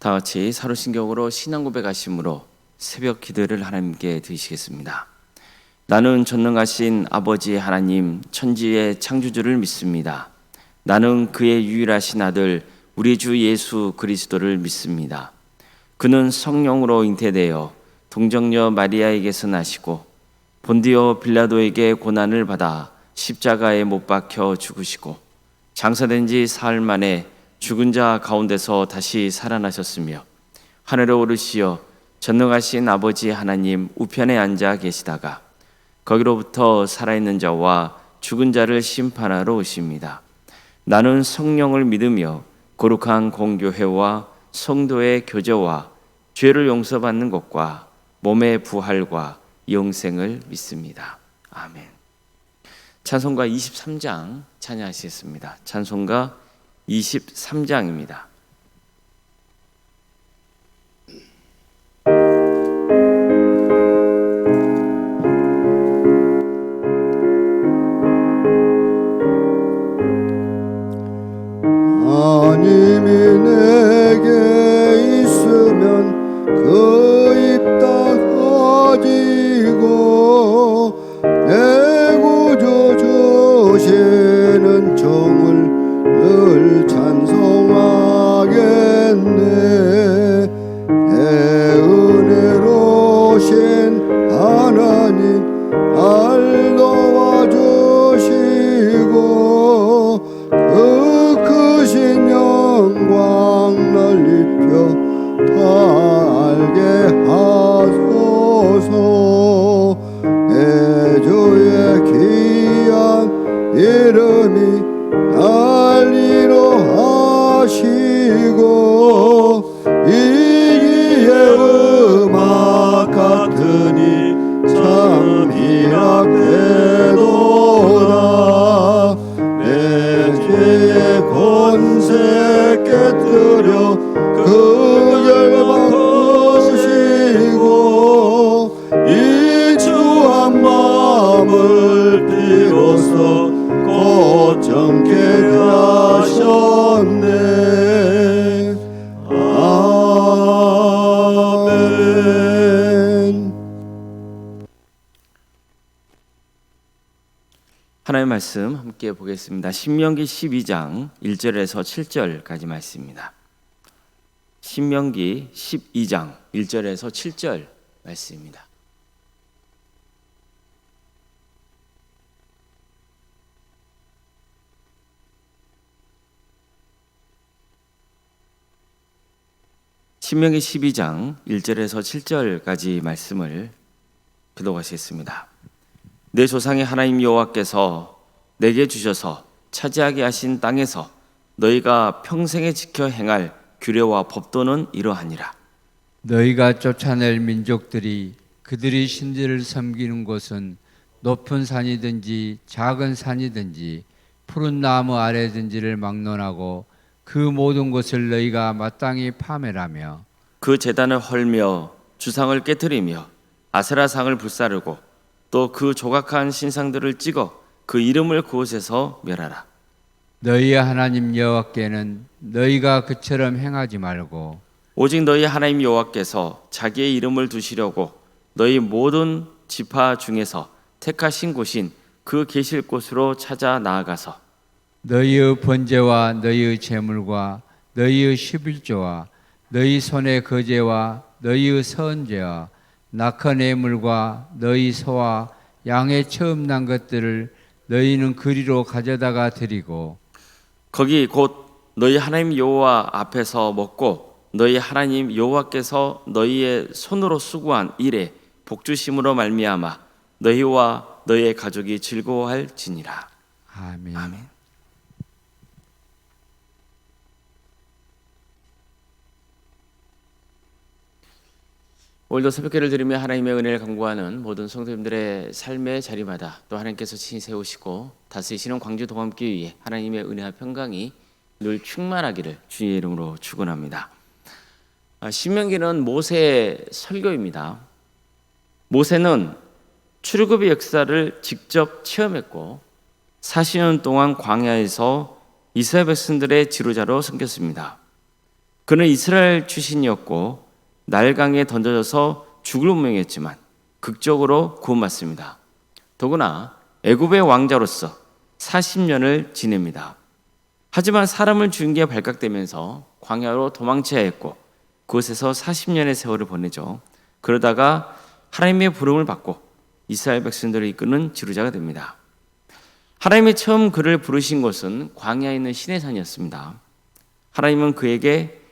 다 같이 사로신경으로 신앙 고백하심으로 새벽 기도를 하나님께 드리시겠습니다. 나는 전능하신 아버지 하나님 천지의 창조주를 믿습니다. 나는 그의 유일하신 아들 우리 주 예수 그리스도를 믿습니다. 그는 성령으로 잉태되어 동정녀 마리아에게서 나시고 본디오 빌라도에게 고난을 받아 십자가에 못 박혀 죽으시고 장사된 지 사흘 만에 죽은 자 가운데서 다시 살아나셨으며 하늘에 오르시어 전능하신 아버지 하나님 우편에 앉아 계시다가 거기로부터 살아있는 자와 죽은 자를 심판하러 오십니다. 나는 성령을 믿으며 거룩한 공교회와 성도의 교제와 죄를 용서받는 것과 몸의 부활과 영생을 믿습니다. 아멘. 찬송가 23장 찬양하시겠습니다. 찬송가 23장입니다. 하나님이 내게 있으면 그 입 다가지고 내 구주 주시는 정을 늘 찬송하겠네. 내 은혜로신 하나님 날 도와주시고 그 크신 영광 날 입혀 다 알게 하소서. 내 주의 귀한 이름이 날 위로하시고 이기의 음악 같으니 참 희락되도다. 내 죄의 권세 깨뜨려 그 열받으시고 이 주한 마음을 비로소 고정케 하셨네. 아멘. 하나님의 말씀 함께 보겠습니다. 신명기 12장 1절에서 7절까지 말씀입니다. 신명기 12장 1절에서 7절 말씀입니다. 신명기 12장 1절에서 7절까지 말씀을 교독하시겠습니다. 내 조상의 하나님 여호와께서 내게 주셔서 차지하게 하신 땅에서 너희가 평생에 지켜 행할 규례와 법도는 이러하니라. 너희가 쫓아낼 민족들이 그들이 신들을 섬기는 곳은 높은 산이든지 작은 산이든지 푸른 나무 아래든지를 막론하고 그 모든 곳을 너희가 마땅히 파멸하며 그 제단을 헐며 주상을 깨뜨리며 아세라상을 불사르고 또 그 조각한 신상들을 찍어 그 이름을 그곳에서 멸하라. 너희의 하나님 여호와께는 너희가 그처럼 행하지 말고 오직 너희 하나님 여호와께서 자기의 이름을 두시려고 너희 모든 지파 중에서 택하신 곳인 그 계실 곳으로 찾아 나아가서 너희의 번제와 너희의 제물과 너희의 십일조와 너희 손의 거제와 너희의 선제와 낙헌 예물과 너희 소와 양의 처음 난 것들을 너희는 그리로 가져다가 드리고 거기 곧 너희 하나님 여호와 앞에서 먹고 너희 하나님 여호와께서 너희의 손으로 수고한 일에 복주심으로 말미암아 너희와 너희의 가족이 즐거워할지니라. 아멘. 아멘. 오늘도 새벽기를 드리며 하나님의 은혜를 간구하는 모든 성도님들의 삶의 자리마다 또 하나님께서 친히 세우시고 다스리시는 광주 동암교회에 하나님의 은혜와 평강이 늘 충만하기를 주의 이름으로 축원합니다. 신명기는 모세의 설교입니다. 모세는 출애굽의 역사를 직접 체험했고 40년 동안 광야에서 이스라엘 백성들의 지도자로 섬겼습니다. 그는 이스라엘 출신이었고 날강에 던져져서 죽을 운명이었지만 극적으로 구원받습니다. 더구나 애굽의 왕자로서 40년을 지냅니다. 하지만 사람을 죽인 게 발각되면서 광야로 도망쳐야 했고 그곳에서 40년의 세월을 보내죠. 그러다가 하나님의 부름을 받고 이스라엘 백성들을 이끄는 지도자가 됩니다. 하나님이 처음 그를 부르신 곳은 광야에 있는 시내산이었습니다. 하나님은 그에게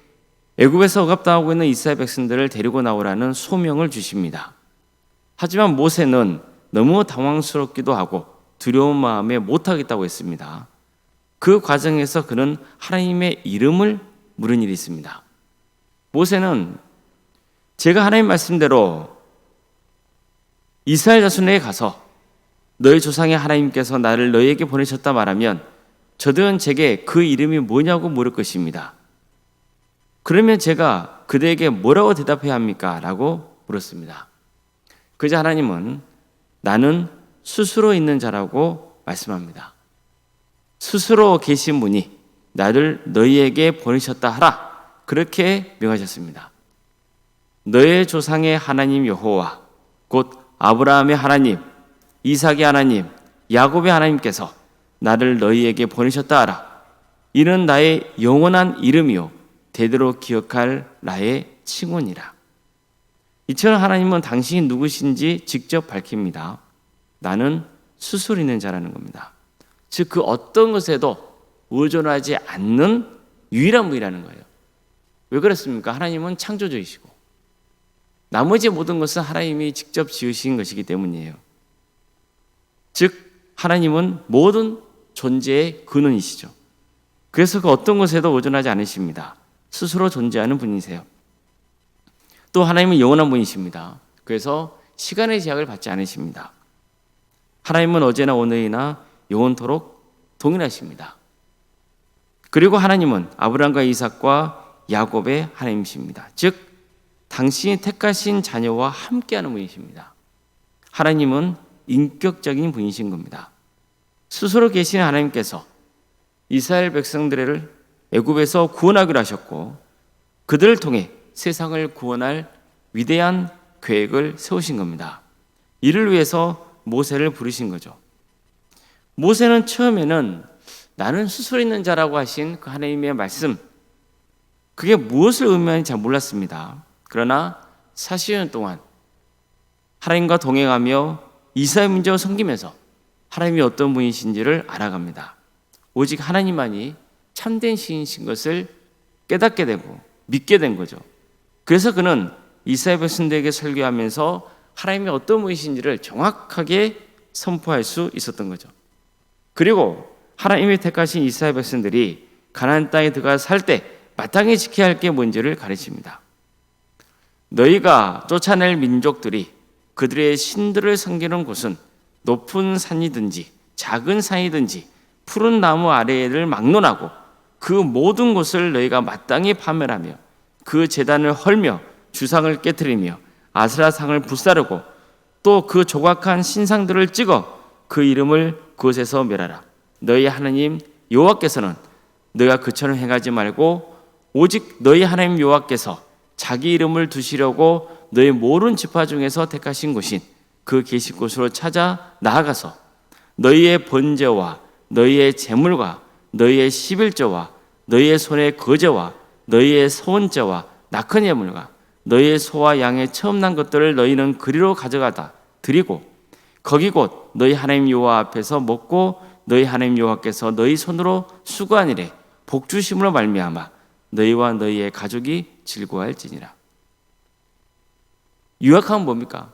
애굽에서 억압당하고 있는 이스라엘 백성들을 데리고 나오라는 소명을 주십니다. 하지만 모세는 너무 당황스럽기도 하고 두려운 마음에 못하겠다고 했습니다. 그 과정에서 그는 하나님의 이름을 물은 일이 있습니다. 모세는 제가 하나님 말씀대로 이스라엘 자손에게 가서 너희 조상의 하나님께서 나를 너희에게 보내셨다 말하면 저들은 제게 그 이름이 뭐냐고 물을 것입니다. 그러면 제가 그들에게 뭐라고 대답해야 합니까? 라고 물었습니다. 그저 하나님은 나는 스스로 있는 자라고 말씀합니다. 스스로 계신 분이 나를 너희에게 보내셨다 하라. 그렇게 명하셨습니다. 너의 조상의 하나님 여호와 곧 아브라함의 하나님, 이삭의 하나님, 야곱의 하나님께서 나를 너희에게 보내셨다 하라. 이는 나의 영원한 이름이요 대대로 기억할 나의 칭호니라. 이처럼 하나님은 당신이 누구신지 직접 밝힙니다. 나는 스스로 있는 자라는 겁니다. 즉 그 어떤 것에도 의존하지 않는 유일한 분이라는 거예요. 왜 그렇습니까? 하나님은 창조주이시고 나머지 모든 것은 하나님이 직접 지으신 것이기 때문이에요. 즉 하나님은 모든 존재의 근원이시죠. 그래서 그 어떤 것에도 의존하지 않으십니다. 스스로 존재하는 분이세요. 또 하나님은 영원한 분이십니다. 그래서 시간의 제약을 받지 않으십니다. 하나님은 어제나 오늘이나 영원토록 동일하십니다. 그리고 하나님은 아브라함과 이삭과 야곱의 하나님이십니다. 즉 당신이 택하신 자녀와 함께하는 분이십니다. 하나님은 인격적인 분이신 겁니다. 스스로 계신 하나님께서 이스라엘 백성들을 애굽에서 구원하기로 하셨고 그들을 통해 세상을 구원할 위대한 계획을 세우신 겁니다. 이를 위해서 모세를 부르신 거죠. 모세는 처음에는 나는 스스로 있는 자라고 하신 그 하나님의 말씀, 그게 무엇을 의미하는지 잘 몰랐습니다. 그러나 40년 동안 하나님과 동행하며 이스라엘 민족을 섬기면서 하나님이 어떤 분이신지를 알아갑니다. 오직 하나님만이 참된 신이신 것을 깨닫게 되고 믿게 된 거죠. 그래서 그는 이스라엘 백성들에게 설교하면서 하나님이 어떤 분이신지를 정확하게 선포할 수 있었던 거죠. 그리고 하나님이 택하신 이스라엘 백성들이 가나안 땅에 들어가 살 때 마땅히 지켜야 할 게 뭔지를 가르칩니다. 너희가 쫓아낼 민족들이 그들의 신들을 섬기는 곳은 높은 산이든지 작은 산이든지 푸른 나무 아래를 막론하고 그 모든 곳을 너희가 마땅히 파멸하며 그 제단을 헐며 주상을 깨뜨리며 아스라상을 불사르고 또 그 조각한 신상들을 찍어 그 이름을 그곳에서 멸하라. 너희 하나님 여호와께서는 너희가 그처럼 행하지 말고 오직 너희 하나님 여호와께서 자기 이름을 두시려고 너희 모든 지파 중에서 택하신 곳인 그 계실 곳으로 찾아 나아가서 너희의 번제와 너희의 제물과 너희의 11조와 너희의 손의 거제와 너희의 소원제와 낙헌 예물과 너희의 소와 양의 처음 난 것들을 너희는 그리로 가져가다 드리고 거기 곧 너희 하나님 여호와 앞에서 먹고 너희 하나님 여호와께서 너희 손으로 수고한 일에 복 주심으로 말미암아 너희와 너희의 가족이 즐거워할지니라. 유약함은 뭡니까?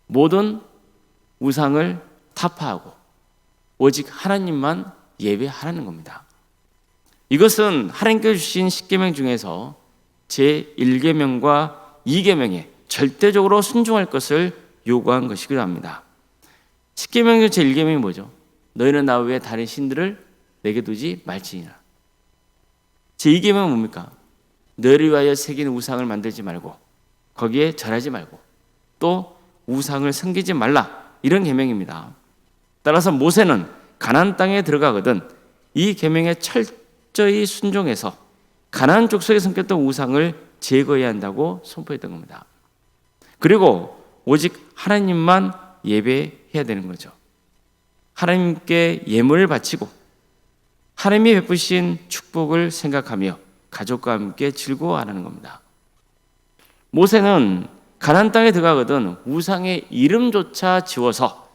모든 우상을 타파하고 오직 하나님만 예배하라는 겁니다. 이것은 하나님께서 주신 10계명 중에서 제1계명과 2계명에 절대적으로 순종할 것을 요구한 것이기도 합니다. 10계명 중 제1계명이 뭐죠? 너희는 나 외에 다른 신들을 내게 두지 말지니라. 제2계명은 뭡니까? 너희를 위하여 새긴 우상을 만들지 말고 거기에 절하지 말고 또 우상을 섬기지 말라, 이런 계명입니다. 따라서 모세는 가나안 땅에 들어가거든 이 계명에 철저히 순종해서 가나안 족속에 섬겼던 우상을 제거해야 한다고 선포했던 겁니다. 그리고 오직 하나님만 예배해야 되는 거죠. 하나님께 예물을 바치고 하나님이 베푸신 축복을 생각하며 가족과 함께 즐거워하는 겁니다. 모세는 가나안 땅에 들어가거든 우상의 이름조차 지워서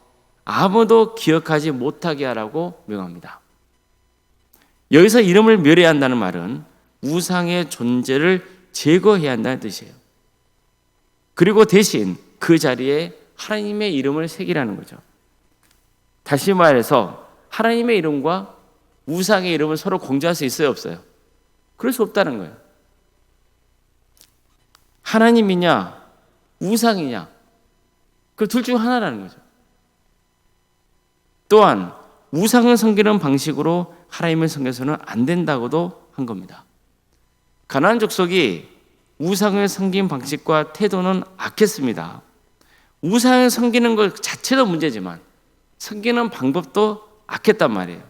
아무도 기억하지 못하게 하라고 명합니다. 여기서 이름을 멸해야 한다는 말은 우상의 존재를 제거해야 한다는 뜻이에요. 그리고 대신 그 자리에 하나님의 이름을 새기라는 거죠. 다시 말해서 하나님의 이름과 우상의 이름을 서로 공존할 수 있어요, 없어요? 그럴 수 없다는 거예요. 하나님이냐 우상이냐 그 둘 중 하나라는 거죠. 또한 우상을 섬기는 방식으로 하나님을 섬겨서는 안 된다고도 한 겁니다. 가나안 족속이 우상을 섬긴 방식과 태도는 악했습니다. 우상을 섬기는 것 자체도 문제지만 섬기는 방법도 악했단 말이에요.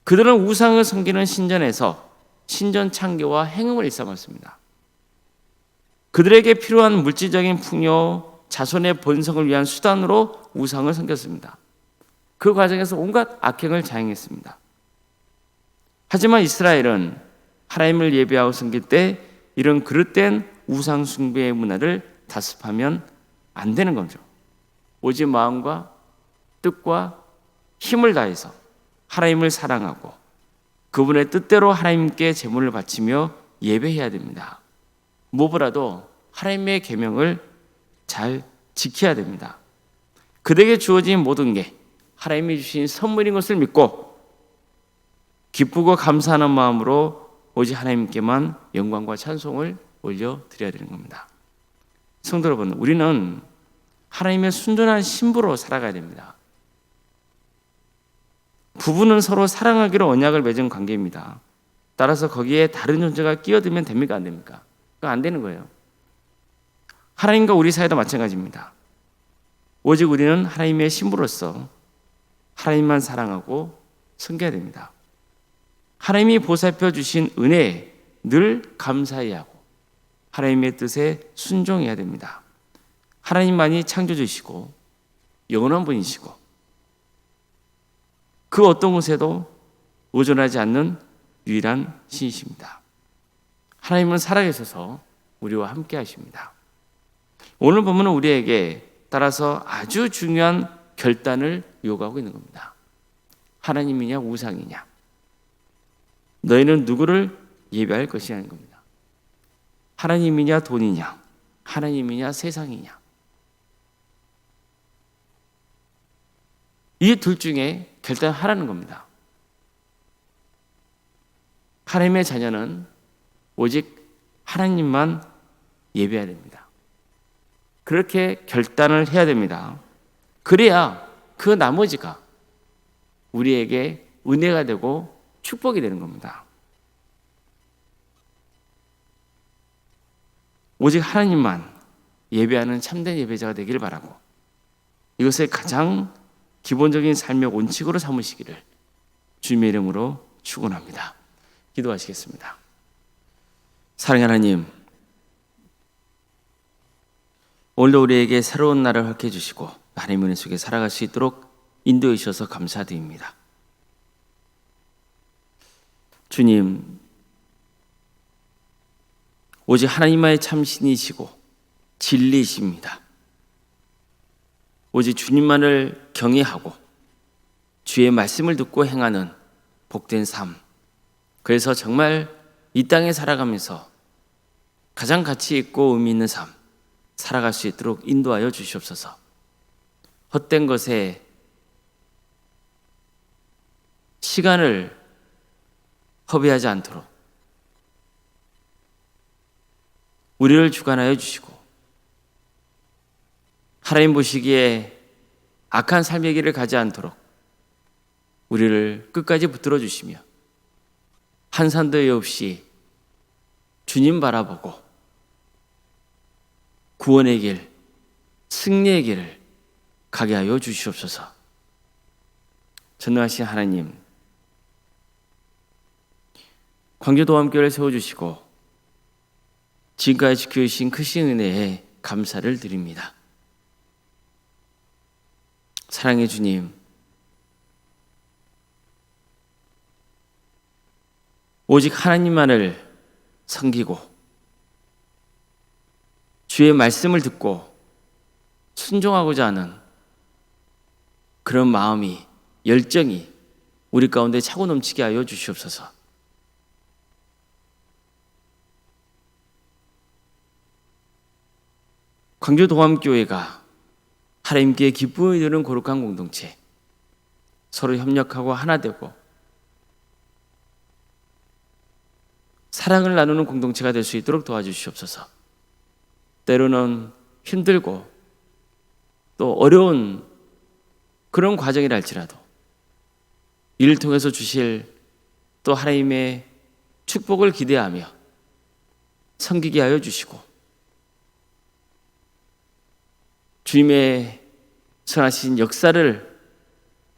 그들은 우상을 섬기는 신전에서 신전 창교와 행음을 일삼았습니다. 그들에게 필요한 물질적인 풍요, 자손의 번성을 위한 수단으로 우상을 섬겼습니다. 그 과정에서 온갖 악행을 자행했습니다. 하지만 이스라엘은 하나님을 예배하고 섬길 때 이런 그릇된 우상 숭배의 문화를 다습하면 안 되는 거죠. 오직 마음과 뜻과 힘을 다해서 하나님을 사랑하고 그분의 뜻대로 하나님께 제물을 바치며 예배해야 됩니다. 무엇보다도 하나님의 계명을 잘 지켜야 됩니다. 그들에게 주어진 모든 게 하나님이 주신 선물인 것을 믿고 기쁘고 감사하는 마음으로 오직 하나님께만 영광과 찬송을 올려드려야 되는 겁니다. 성도 여러분, 우리는 하나님의 순전한 신부로 살아가야 됩니다. 부부는 서로 사랑하기로 언약을 맺은 관계입니다. 따라서 거기에 다른 존재가 끼어들면 됩니까? 안 됩니까? 그거 안 되는 거예요. 하나님과 우리 사이도 마찬가지입니다. 오직 우리는 하나님의 신부로서 하나님만 사랑하고 섬겨야 됩니다. 하나님이 보살펴 주신 은혜에 늘 감사해야 하고 하나님의 뜻에 순종해야 됩니다. 하나님만이 창조주시고 영원한 분이시고 그 어떤 곳에도 의존하지 않는 유일한 신이십니다. 하나님은 살아계셔서 우리와 함께 하십니다. 오늘 본문은 우리에게 따라서 아주 중요한 결단을 요구하고 있는 겁니다. 하나님이냐 우상이냐, 너희는 누구를 예배할 것이냐는 겁니다. 하나님이냐 돈이냐, 하나님이냐 세상이냐, 이 둘 중에 결단하라는 겁니다. 하나님의 자녀는 오직 하나님만 예배해야 됩니다. 그렇게 결단을 해야 됩니다. 그래야 그 나머지가 우리에게 은혜가 되고 축복이 되는 겁니다. 오직 하나님만 예배하는 참된 예배자가 되기를 바라고 이것을 가장 기본적인 삶의 원칙으로 삼으시기를 주님의 이름으로 축원합니다. 기도하시겠습니다. 사랑하는 하나님, 오늘도 우리에게 새로운 날을 허락해 주시고 하나님의 은혜 속에 살아갈 수 있도록 인도해 주셔서 감사드립니다. 주님, 오직 하나님만의 참신이시고 진리이십니다. 오직 주님만을 경외하고 주의 말씀을 듣고 행하는 복된 삶, 그래서 정말 이 땅에 살아가면서 가장 가치 있고 의미 있는 삶 살아갈 수 있도록 인도하여 주시옵소서. 헛된 것에 시간을 허비하지 않도록 우리를 주관하여 주시고 하나님 보시기에 악한 삶의 길을 가지 않도록 우리를 끝까지 붙들어 주시며 한산도 없이 주님 바라보고 구원의 길, 승리의 길을 가게 하여 주시옵소서. 전능하신 하나님, 광주도함교회를 세워주시고 지금까지 지켜주신 크신 은혜에 감사를 드립니다. 사랑의 주님, 오직 하나님만을 섬기고 주의 말씀을 듣고 순종하고자 하는 그런 마음이, 열정이 우리 가운데 차고 넘치게 하여 주시옵소서. 광주동암교회가 하나님께 기쁨을 드리는 거룩한 공동체, 서로 협력하고 하나 되고 사랑을 나누는 공동체가 될 수 있도록 도와주시옵소서. 때로는 힘들고 또 어려운 그런 과정이라 할지라도 이를 통해서 주실 또 하나님의 축복을 기대하며 섬기게 하여 주시고 주님의 선하신 역사를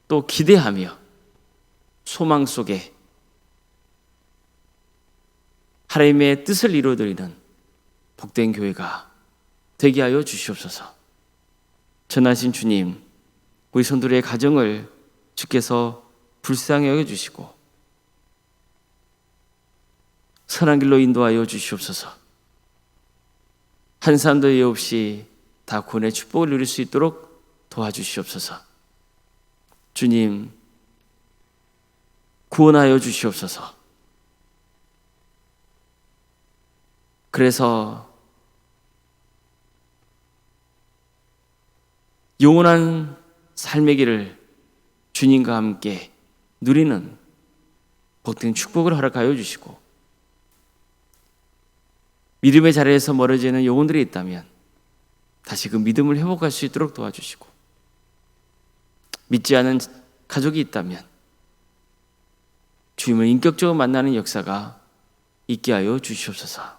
또 기대하며 소망 속에 하나님의 뜻을 이루어드리는 복된 교회가 되게 하여 주시옵소서. 전하신 주님, 우리 성도들의 가정을 주께서 불쌍히 여겨주시고 선한 길로 인도하여 주시옵소서. 한 사람도 예 없이 다 구원의 축복을 누릴 수 있도록 도와주시옵소서. 주님, 구원하여 주시옵소서. 그래서 영원한 삶의 길을 주님과 함께 누리는 복된 축복을 허락하여 주시고 믿음의 자리에서 멀어지는 영혼들이 있다면 다시 그 믿음을 회복할 수 있도록 도와주시고 믿지 않은 가족이 있다면 주님을 인격적으로 만나는 역사가 있게 하여 주시옵소서.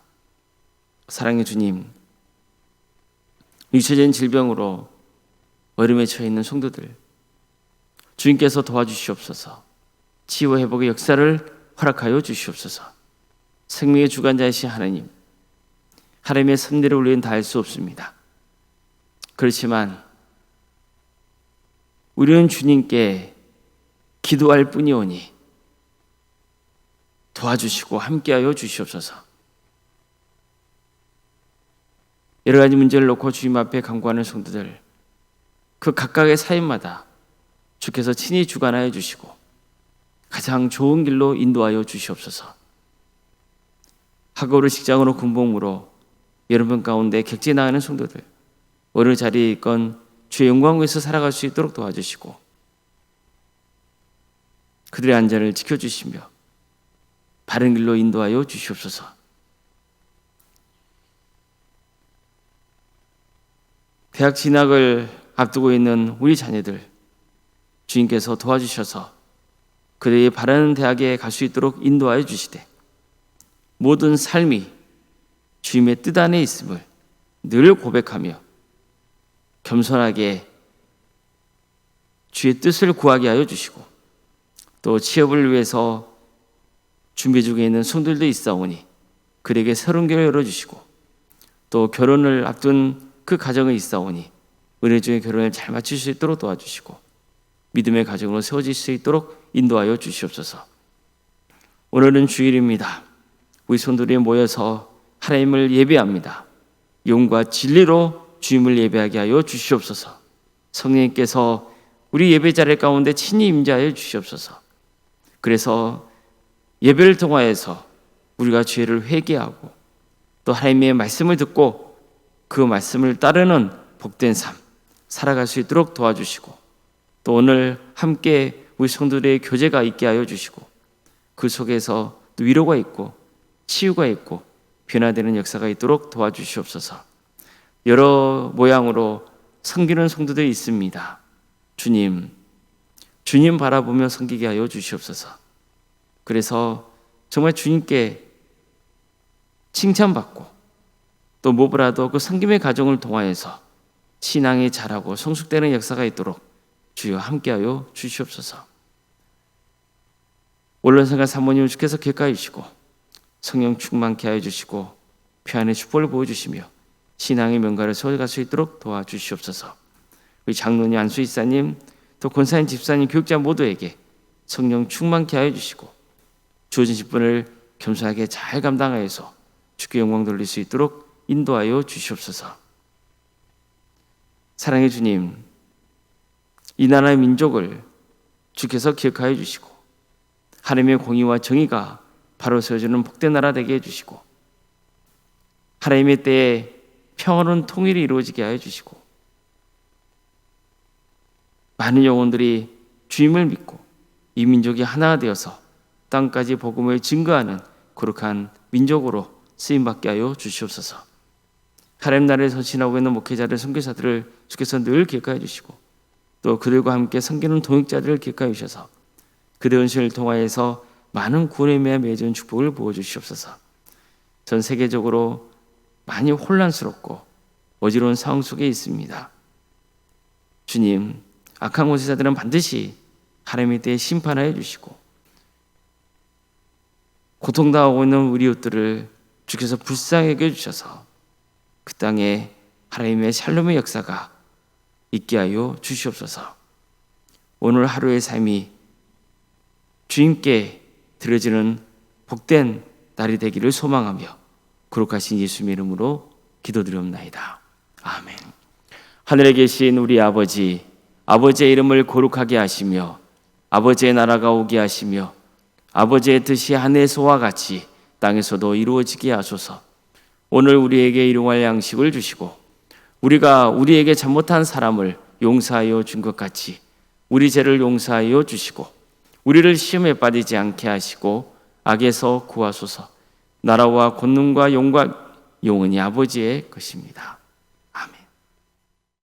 사랑의 주님, 육체적인 질병으로 어려움에 처해 있는 성도들 주님께서 도와주시옵소서. 치유 회복의 역사를 허락하여 주시옵소서. 생명의 주관자이신 하나님, 하나님의 섭리를 우리는 다 할 수 없습니다. 그렇지만 우리는 주님께 기도할 뿐이오니 도와주시고 함께하여 주시옵소서. 여러 가지 문제를 놓고 주님 앞에 간구하는 성도들, 그 각각의 사연마다 주께서 친히 주관하여 주시고 가장 좋은 길로 인도하여 주시옵소서. 학업으로 직장으로 군복무로 여러분 가운데 객지 나가는 성도들, 어느 자리에 있건 주의 영광 위에서 살아갈 수 있도록 도와주시고 그들의 안전을 지켜주시며 바른 길로 인도하여 주시옵소서. 대학 진학을 앞두고 있는 우리 자녀들 주님께서 도와주셔서 그들이 바른 대학에 갈 수 있도록 인도하여 주시되 모든 삶이 주님의 뜻 안에 있음을 늘 고백하며 겸손하게 주의 뜻을 구하게 하여 주시고 또 취업을 위해서 준비 중에 있는 성들도 있사오니 그에게 새로운 길을 열어주시고 또 결혼을 앞둔 그 가정이 있사오니 은혜 중에 결혼을 잘 마칠 수 있도록 도와주시고 믿음의 가정으로 세워질 수 있도록 인도하여 주시옵소서. 오늘은 주일입니다. 우리 성도들이 모여서 하나님을 예배합니다. 영과 진리로 주님을 예배하게 하여 주시옵소서. 성령님께서 우리 예배 자리 가운데 친히 임재하여 주시옵소서. 그래서 예배를 통하여서 우리가 죄를 회개하고 또 하나님의 말씀을 듣고 그 말씀을 따르는 복된 삶 살아갈 수 있도록 도와주시고 또 오늘 함께 우리 성도들의 교제가 있게 하여 주시고 그 속에서 또 위로가 있고 치유가 있고 변화되는 역사가 있도록 도와주시옵소서. 여러 모양으로 섬기는 성도들이 있습니다. 주님 바라보며 섬기게 하여 주시옵소서. 그래서 정말 주님께 칭찬받고 또 무엇보다도 그 섬김의 가정을 통하여서 신앙이 자라고 성숙되는 역사가 있도록 주여 함께하여 주시옵소서. 원론생활 사모님을 주께서 객가해 주시고 성령 충만케 하여 주시고 평안의 축복을 보여주시며 신앙의 명가를 세워갈 수 있도록 도와주시옵소서. 우리 장로님, 안수이사님, 또 권사님, 집사님, 교육자 모두에게 성령 충만케 하여 주시고 주어진 직분을 겸손하게 잘 감당하여서 주께 영광 돌릴 수 있도록 인도하여 주시옵소서. 사랑의 주님, 이 나라의 민족을 주께서 기억하여 주시고 하나님의 공의와 정의가 바로 세워지는 복된 나라 되게 해주시고 하나님의 때에 평화로운 통일이 이루어지게 하여 주시고 많은 영혼들이 주님을 믿고 이 민족이 하나 되어서 땅까지 복음을 증거하는 거룩한 민족으로 쓰임받게 하여 주시옵소서. 하나님 나라에 선신하고 있는 목회자들, 선교사들을 주께서 늘 기억하여 주시고 또 그들과 함께 섬기는 동역자들을 기억하여 주셔서 그들의 은신을 통하여서 많은 구원의 매에 맺은 축복을 부어주시옵소서. 전 세계적으로 많이 혼란스럽고 어지러운 상황 속에 있습니다. 주님, 악한 권세자들은 반드시 하나님의 때에 심판하여 주시고 고통당하고 있는 우리 이웃들을 주께서 불쌍하게 해주셔서 그 땅에 하나님의 샬롬의 역사가 있게 하여 주시옵소서. 오늘 하루의 삶이 주님께 드려지는 복된 날이 되기를 소망하며 거룩하신 예수님의 이름으로 기도드리옵나이다. 아멘. 하늘에 계신 우리 아버지, 아버지의 이름을 거룩하게 하시며 아버지의 나라가 오게 하시며 아버지의 뜻이 하늘에서와 같이 땅에서도 이루어지게 하소서. 오늘 우리에게 일용할 양식을 주시고 우리가 우리에게 잘못한 사람을 용서하여 준 것 같이 우리 죄를 용서하여 주시고 우리를 시험에 빠지지 않게 하시고 악에서 구하소서. 나라와 권능과 영광 영원히 아버지의 것입니다.